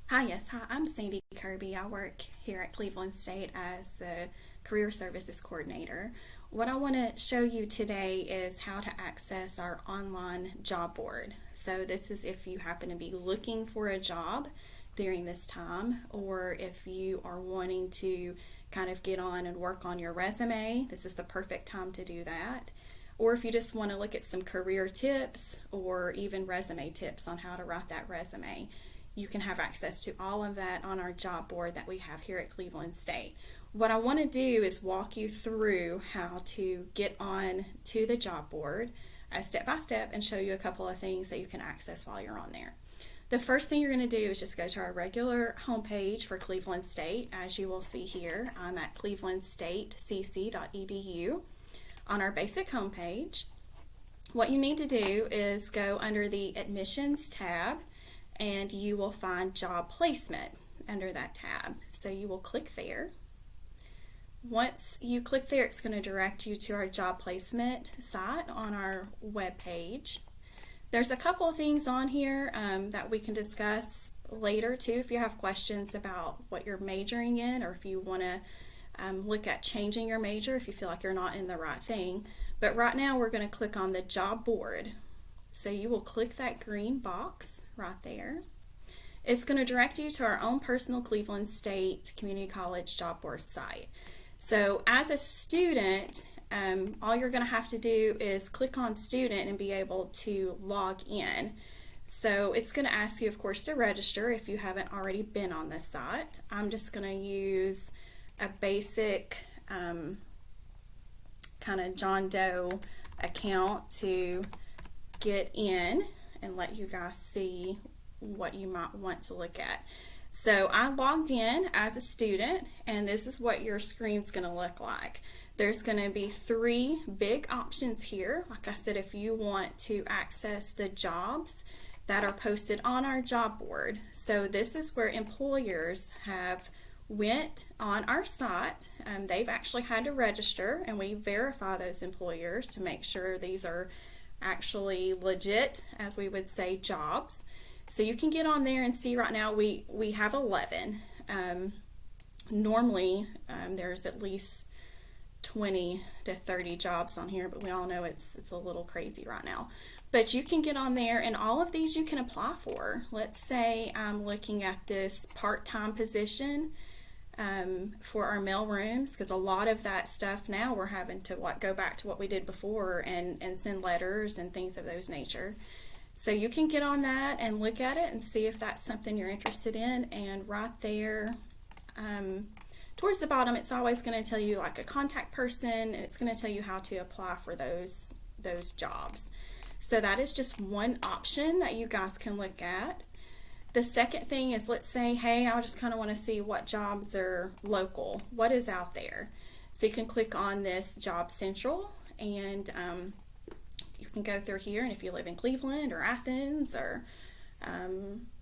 Hi, I'm Sandy Kirby. I work here at Cleveland State as the Career Services Coordinator. What I want to show you today is how to access our online job board. So this is if you happen to be looking for a job during this time, or if you are wanting to kind of get on and work on your resume, this is the perfect time to do that. Or if you just want to look at some career tips or even resume tips on how to write that resume, you can have access to all of that on our job board that we have here at Cleveland State. What I want to do is walk you through how to get on to the job board step by step and show you a couple of things that you can access while you're on there. The first thing you're going to do is just go to our regular homepage for Cleveland State. As you will see here, I'm at clevelandstatecc.edu on our basic homepage. What you need to do is go under the Admissions tab, and you will find Job Placement under that tab. So you will click there. Once you click there, it's going to direct you to our job placement site on our web page. There's a couple of things on here that we can discuss later too if you have questions about what you're majoring in, or if you want to look at changing your major if you feel like you're not in the right thing. But right now we're going to click on the job board. So you will click that green box right there. It's going to direct you to our own personal Cleveland State Community College job board site. So as a student, all you're going to have to do is click on student and be able to log in. So it's going to ask you, of course, to register if you haven't already been on this site. I'm just going to use a basic kind of John Doe account to get in and let you guys see what you might want to look at. So I logged in as a student, and this is what your screen's going to look like. There's going to be three big options here. Like I said, if you want to access the jobs that are posted on our job board. So this is where employers have went on our site. They've actually had to register, and we verify those employers to make sure these are actually legit, as we would say, jobs. So you can get on there and see right now we have 11. Normally there's at least 20 to 30 jobs on here, but we all know it's a little crazy right now. But you can get on there, and all of these you can apply for. Let's say I'm looking at this part-time position for our mail rooms, because a lot of that stuff now we're having to go back to what we did before and send letters and things of those nature. So you can get on that and look at it and see if that's something you're interested in. And right there towards the bottom, it's always going to tell you like a contact person, and it's going to tell you how to apply for those jobs. So that is just one option that you guys can look at. The second thing is, let's say, hey, I just kind of want to see what jobs are local. What is out there? So you can click on this Job Central, and you can go through here, and if you live in Cleveland or Athens or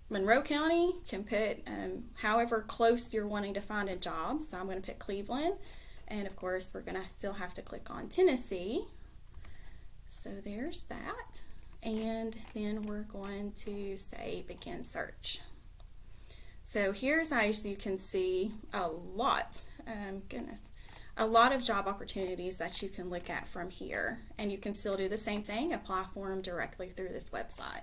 Monroe County, you can put however close you're wanting to find a job. So I'm going to put Cleveland, and of course we're going to still have to click on Tennessee. So there's that. And then we're going to say begin search. So here's, as you can see, a lot of job opportunities that you can look at from here. And you can still do the same thing, apply for them directly through this website.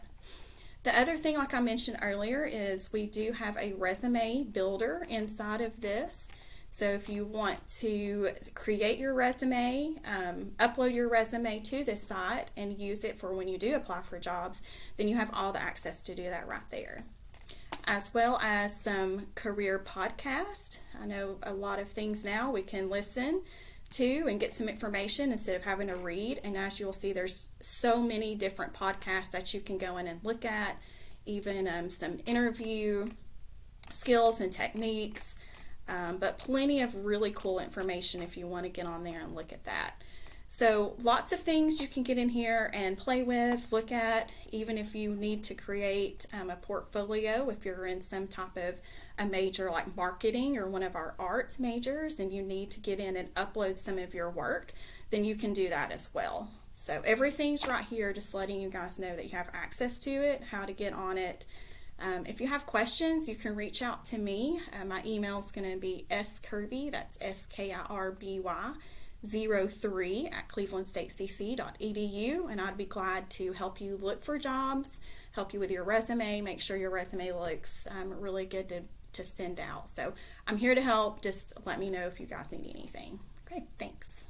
The other thing, like I mentioned earlier, is we do have a resume builder inside of this. So if you want to create your resume, upload your resume to this site and use it for when you do apply for jobs, then you have all the access to do that right there. As well as some career podcasts. I know a lot of things now we can listen to and get some information instead of having to read. And as you'll see, there's so many different podcasts that you can go in and look at, even some interview skills and techniques. But plenty of really cool information if you want to get on there and look at that. So lots of things you can get in here and play with, look at, even if you need to create a portfolio, if you're in some type of a major like marketing or one of our art majors and you need to get in and upload some of your work, then you can do that as well. So everything's right here, just letting you guys know that you have access to it, how to get on it, If you have questions, you can reach out to me. My email is going to be skirby, that's skirby, 03 at clevelandstatecc.edu, and I'd be glad to help you look for jobs, help you with your resume, make sure your resume looks really good to send out. So I'm here to help. Just let me know if you guys need anything. Okay, thanks.